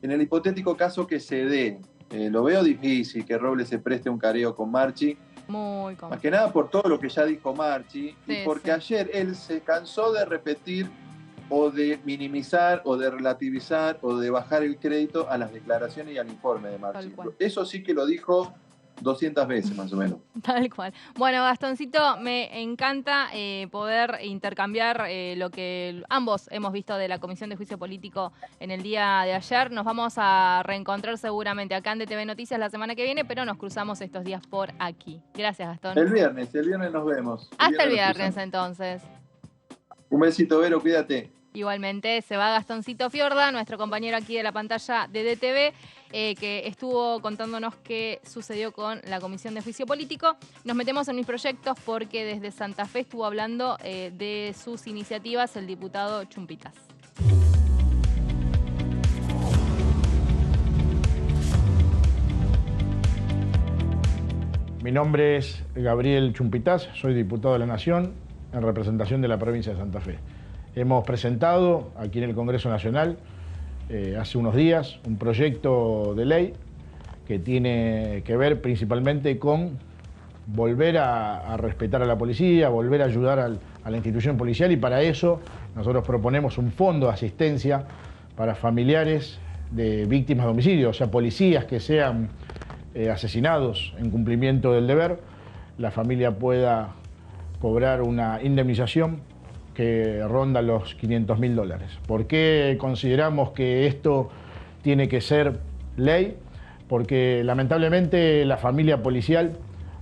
en el hipotético caso que se dé. Lo veo difícil que Robles se preste un careo con Marchi. Muy complicado. Más que nada por todo lo que ya dijo Marchi, y porque ayer él se cansó de repetir o de minimizar o de relativizar o de bajar el crédito a las declaraciones y al informe de Marchi. Eso sí que lo dijo 200 veces más o menos. Tal cual. Bueno, Gastoncito, me encanta poder intercambiar lo que ambos hemos visto de la Comisión de Juicio Político en el día de ayer. Nos vamos a reencontrar seguramente acá en DTV Noticias la semana que viene, pero nos cruzamos estos días por aquí. Gracias, Gastón. El viernes nos vemos. Hasta el viernes, entonces. Un besito, Vero, cuídate. Igualmente se va Gastoncito Fiorda, nuestro compañero aquí de la pantalla de DTV, que estuvo contándonos qué sucedió con la Comisión de Juicio Político. Nos metemos en mis proyectos porque desde Santa Fe estuvo hablando de sus iniciativas el diputado Chumpitas. Mi nombre es Gabriel Chumpitas, soy diputado de la Nación en representación de la provincia de Santa Fe. Hemos presentado aquí en el Congreso Nacional hace unos días un proyecto de ley que tiene que ver principalmente con volver a respetar a la policía, volver a ayudar a la institución policial, y para eso nosotros proponemos un fondo de asistencia para familiares de víctimas de homicidio, o sea, policías que sean asesinados en cumplimiento del deber, la familia pueda cobrar una indemnización que ronda los $500.000. ¿Por qué consideramos que esto tiene que ser ley? Porque lamentablemente la familia policial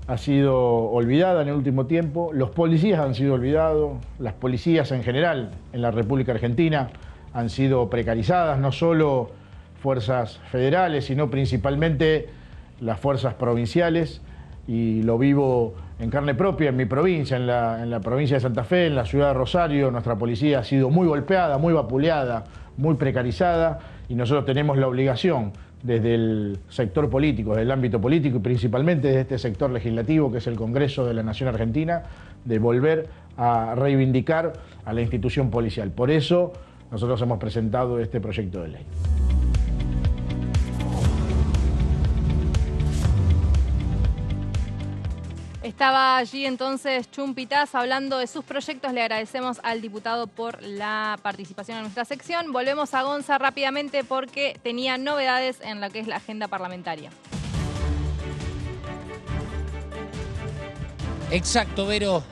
ha sido olvidada en el último tiempo, los policías han sido olvidados, las policías en general en la República Argentina han sido precarizadas, no solo fuerzas federales, sino principalmente las fuerzas provinciales, y lo vivo en carne propia en mi provincia, en la provincia de Santa Fe, en la ciudad de Rosario. Nuestra policía ha sido muy golpeada, muy vapuleada, muy precarizada, y nosotros tenemos la obligación desde el sector político, desde el ámbito político y principalmente desde este sector legislativo que es el Congreso de la Nación Argentina, de volver a reivindicar a la institución policial. Por eso nosotros hemos presentado este proyecto de ley. Estaba allí entonces Chumpitas hablando de sus proyectos. Le agradecemos al diputado por la participación en nuestra sección. Volvemos a Gonza rápidamente porque tenía novedades en lo que es la agenda parlamentaria. Exacto, Vero.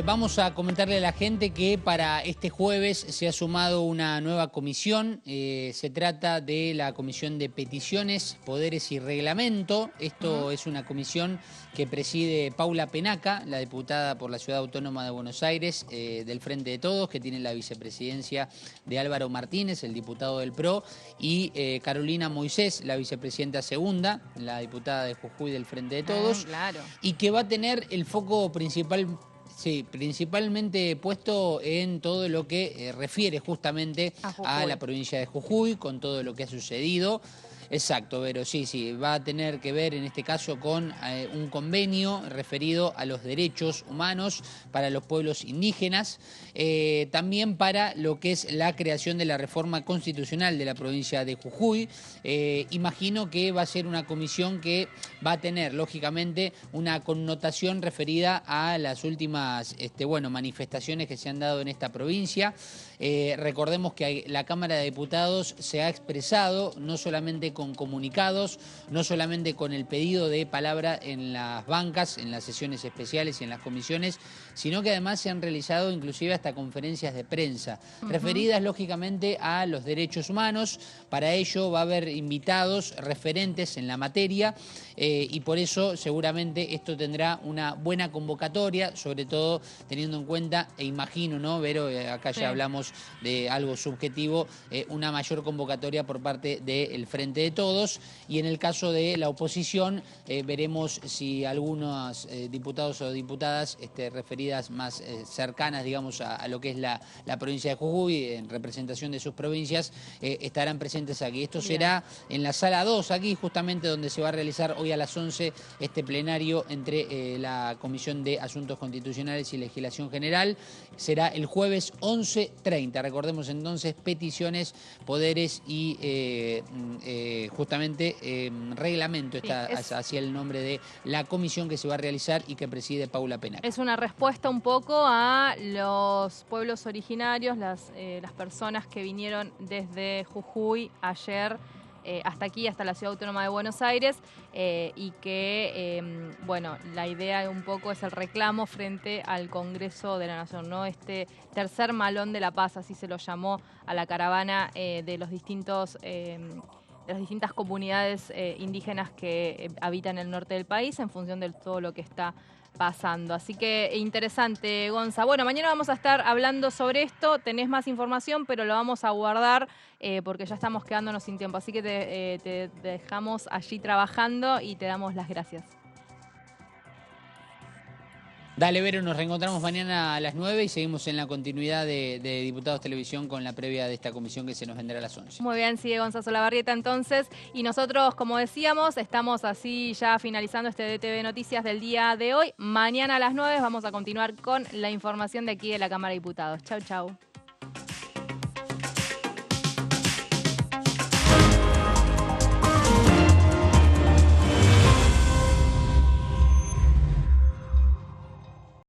Vamos a comentarle a la gente que para este jueves se ha sumado una nueva comisión. Se trata de la Comisión de Peticiones, Poderes y Reglamento. Esto es una comisión que preside Paula Penaca, la diputada por la Ciudad Autónoma de Buenos Aires, del Frente de Todos, que tiene la vicepresidencia de Álvaro Martínez, el diputado del PRO, y Carolina Moisés, la vicepresidenta segunda, la diputada de Jujuy del Frente de Todos, claro. Y que va a tener el foco principalmente puesto en todo lo que refiere justamente a la provincia de Jujuy, con todo lo que ha sucedido. Exacto, Vero, sí, va a tener que ver en este caso con un convenio referido a los derechos humanos para los pueblos indígenas, también para lo que es la creación de la reforma constitucional de la provincia de Jujuy. Imagino que va a ser una comisión que va a tener, lógicamente, una connotación referida a las últimas manifestaciones que se han dado en esta provincia. Recordemos que la Cámara de Diputados se ha expresado no solamente con comunicados, no solamente con el pedido de palabra en las bancas, en las sesiones especiales y en las comisiones, sino que además se han realizado inclusive hasta conferencias de prensa, referidas lógicamente a los derechos humanos. Para ello va a haber invitados referentes en la materia y por eso seguramente esto tendrá una buena convocatoria, sobre todo teniendo en cuenta, e imagino, ¿no, Vero? Acá ya hablamos de algo subjetivo, una mayor convocatoria por parte del Frente de Todos, y en el caso de la oposición veremos si algunos diputados o diputadas referidas más cercanas, digamos, a lo que es la provincia de Jujuy, en representación de sus provincias, estarán presentes aquí. Esto será en la sala 2, aquí justamente donde se va a realizar hoy a las 11 este plenario entre la Comisión de Asuntos Constitucionales y Legislación General. Será el jueves 11:30. Recordemos entonces, peticiones, poderes y justamente reglamento, está hacia el nombre de la comisión que se va a realizar y que preside Paula Penaca. Es una respuesta un poco a los pueblos originarios, las personas que vinieron desde Jujuy ayer hasta aquí, hasta la Ciudad Autónoma de Buenos Aires, y que, bueno, la idea un poco es el reclamo frente al Congreso de la Nación, ¿no? Este tercer malón de la paz, así se lo llamó a la caravana de los distintos... de las distintas comunidades indígenas que habitan el norte del país en función de todo lo que está pasando. Así que interesante, Gonza. Bueno, mañana vamos a estar hablando sobre esto. Tenés más información, pero lo vamos a guardar porque ya estamos quedándonos sin tiempo. Así que te dejamos allí trabajando y te damos las gracias. Dale, Vero, nos reencontramos mañana a las 9 y seguimos en la continuidad de Diputados Televisión con la previa de esta comisión que se nos vendrá a las 11. Muy bien, sigue Gonzalo Solabarrieta entonces. Y nosotros, como decíamos, estamos así ya finalizando este DTV Noticias del día de hoy. Mañana a las 9 vamos a continuar con la información de aquí de la Cámara de Diputados. Chau, chau.